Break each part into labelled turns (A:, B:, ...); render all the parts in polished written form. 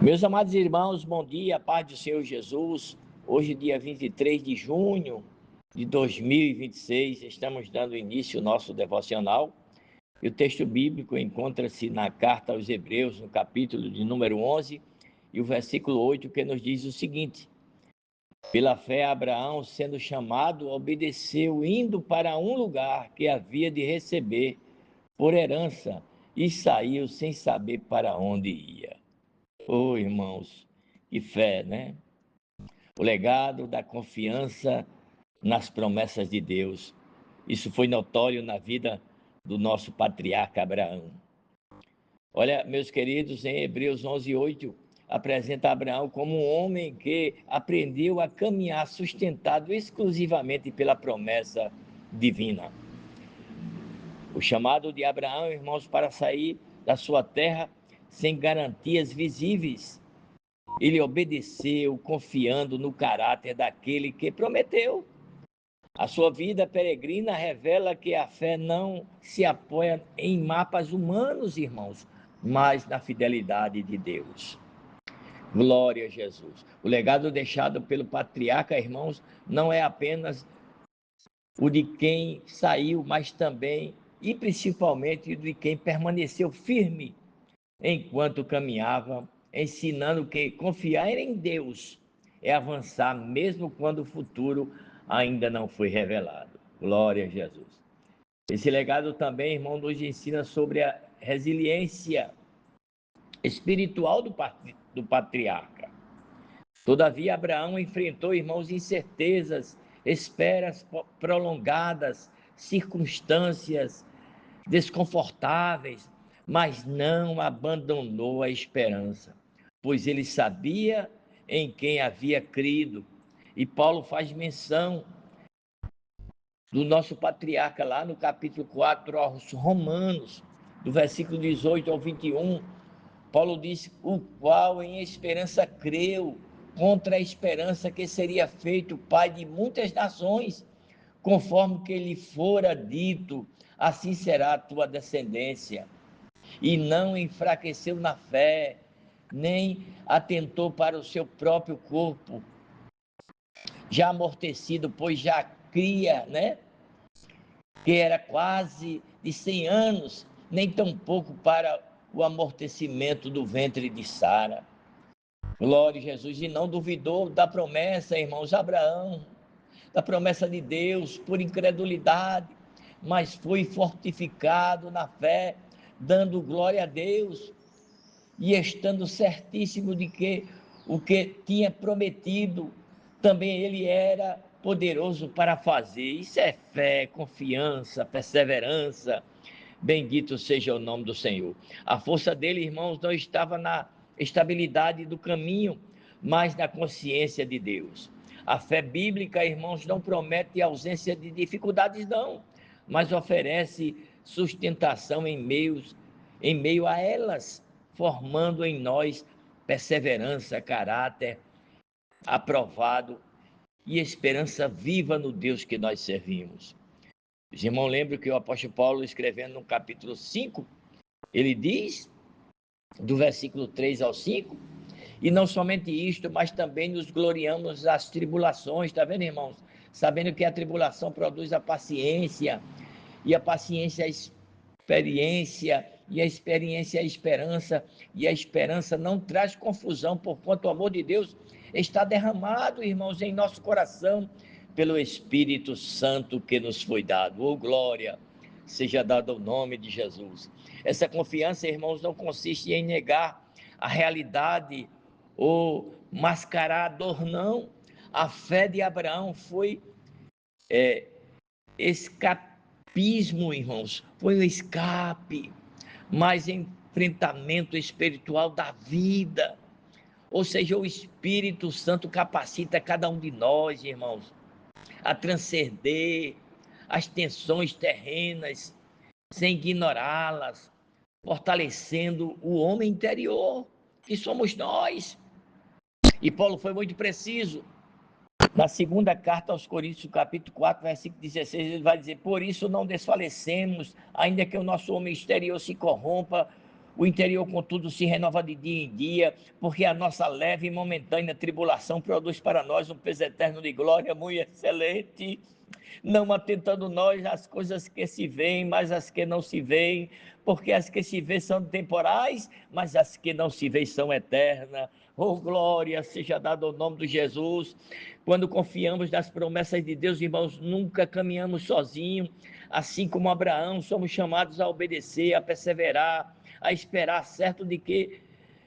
A: Meus amados irmãos, bom dia, paz do Senhor Jesus. Hoje, dia 23 de junho de 2026, estamos dando início ao nosso devocional. E o texto bíblico encontra-se na carta aos Hebreus, no capítulo de número 11, e o versículo 8, que nos diz o seguinte: Pela fé, Abraão, sendo chamado, obedeceu, indo para um lugar que havia de receber por herança, e saiu sem saber para onde ia. Oh, irmãos, que fé, né? O legado da confiança nas promessas de Deus. Isso foi notório na vida do nosso patriarca Abraão. Olha, meus queridos, em Hebreus 11:8, apresenta Abraão como um homem que aprendeu a caminhar sustentado exclusivamente pela promessa divina. O chamado de Abraão, irmãos, para sair da sua terra sem garantias visíveis. Ele obedeceu, confiando no caráter daquele que prometeu. A sua vida peregrina revela que a fé não se apoia em mapas humanos, irmãos, mas na fidelidade de Deus. Glória a Jesus. O legado deixado pelo patriarca, irmãos, não é apenas o de quem saiu, mas também e principalmente de quem permaneceu firme enquanto caminhava, ensinando que confiar em Deus é avançar mesmo quando o futuro ainda não foi revelado. Glória a Jesus. Esse legado também, irmão, nos ensina sobre a resiliência espiritual do patriarca. Todavia, Abraão enfrentou, irmãos, incertezas, esperas prolongadas, circunstâncias desconfortáveis, mas não abandonou a esperança, pois ele sabia em quem havia crido. E Paulo faz menção do nosso patriarca lá no capítulo 4 aos Romanos, do versículo 18 ao 21. Paulo diz: o qual em esperança creu, contra a esperança que seria feito pai de muitas nações, conforme que lhe fora dito, assim será a tua descendência. E não enfraqueceu na fé, nem atentou para o seu próprio corpo, já amortecido, pois já cria, né? Que era quase de 100 anos, nem tampouco para o amortecimento do ventre de Sara. Glória a Jesus. E não duvidou da promessa, irmãos, Abraão, da promessa de Deus por incredulidade, mas foi fortificado na fé, dando glória a Deus e estando certíssimo de que o que tinha prometido, também ele era poderoso para fazer. Isso é fé, confiança, perseverança. Bendito seja o nome do Senhor. A força dele, irmãos, não estava na estabilidade do caminho, mas na consciência de Deus. A fé bíblica, irmãos, não promete ausência de dificuldades, não, mas oferece sustentação em meio a elas, formando em nós perseverança, caráter aprovado e esperança viva no Deus que nós servimos. Os irmãos lembram que o apóstolo Paulo, escrevendo no capítulo 5, ele diz, do versículo 3 ao 5, e não somente isto, mas também nos gloriamos das tribulações, está vendo, irmãos? Sabendo que a tribulação produz a paciência, e a paciência a experiência, e a experiência a esperança, e a esperança não traz confusão, porquanto o amor de Deus está derramado, irmãos, em nosso coração, pelo Espírito Santo que nos foi dado. Oh, glória seja dada ao nome de Jesus. Essa confiança, irmãos, não consiste em negar a realidade ou mascarar a dor, não. A fé de Abraão foi escapismo, irmãos, foi um escape, mas enfrentamento espiritual da vida. Ou seja, o Espírito Santo capacita cada um de nós, irmãos, a transcender as tensões terrenas, sem ignorá-las, fortalecendo o homem interior, que somos nós. E Paulo foi muito preciso. Na segunda carta aos Coríntios, capítulo 4, versículo 16, ele vai dizer: por isso não desfalecemos, ainda que o nosso homem exterior se corrompa, O interior, contudo, se renova de dia em dia, porque a nossa leve e momentânea tribulação produz para nós um peso eterno de glória muito excelente, não atentando nós às coisas que se veem, mas às que não se veem, porque as que se veem são temporais, mas as que não se veem são eternas. Oh, glória seja dada ao nome de Jesus. Quando confiamos nas promessas de Deus, irmãos, nunca caminhamos sozinhos. Assim como Abraão, somos chamados a obedecer, a perseverar, a esperar, certo de que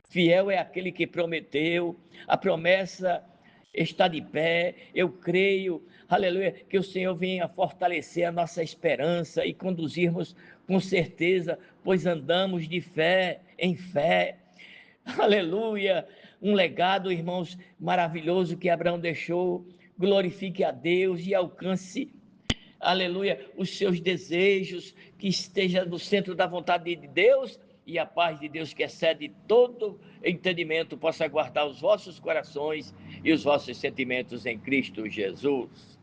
A: fiel é aquele que prometeu. A promessa está de pé. Eu creio, aleluia, que o Senhor venha fortalecer a nossa esperança e conduzirmos com certeza, pois andamos de fé em fé. Aleluia, um legado, irmãos, maravilhoso que Abraão deixou. Glorifique a Deus e alcance, aleluia, os seus desejos, que esteja no centro da vontade de Deus, e a paz de Deus, que excede todo entendimento, possa guardar os vossos corações e os vossos sentimentos em Cristo Jesus.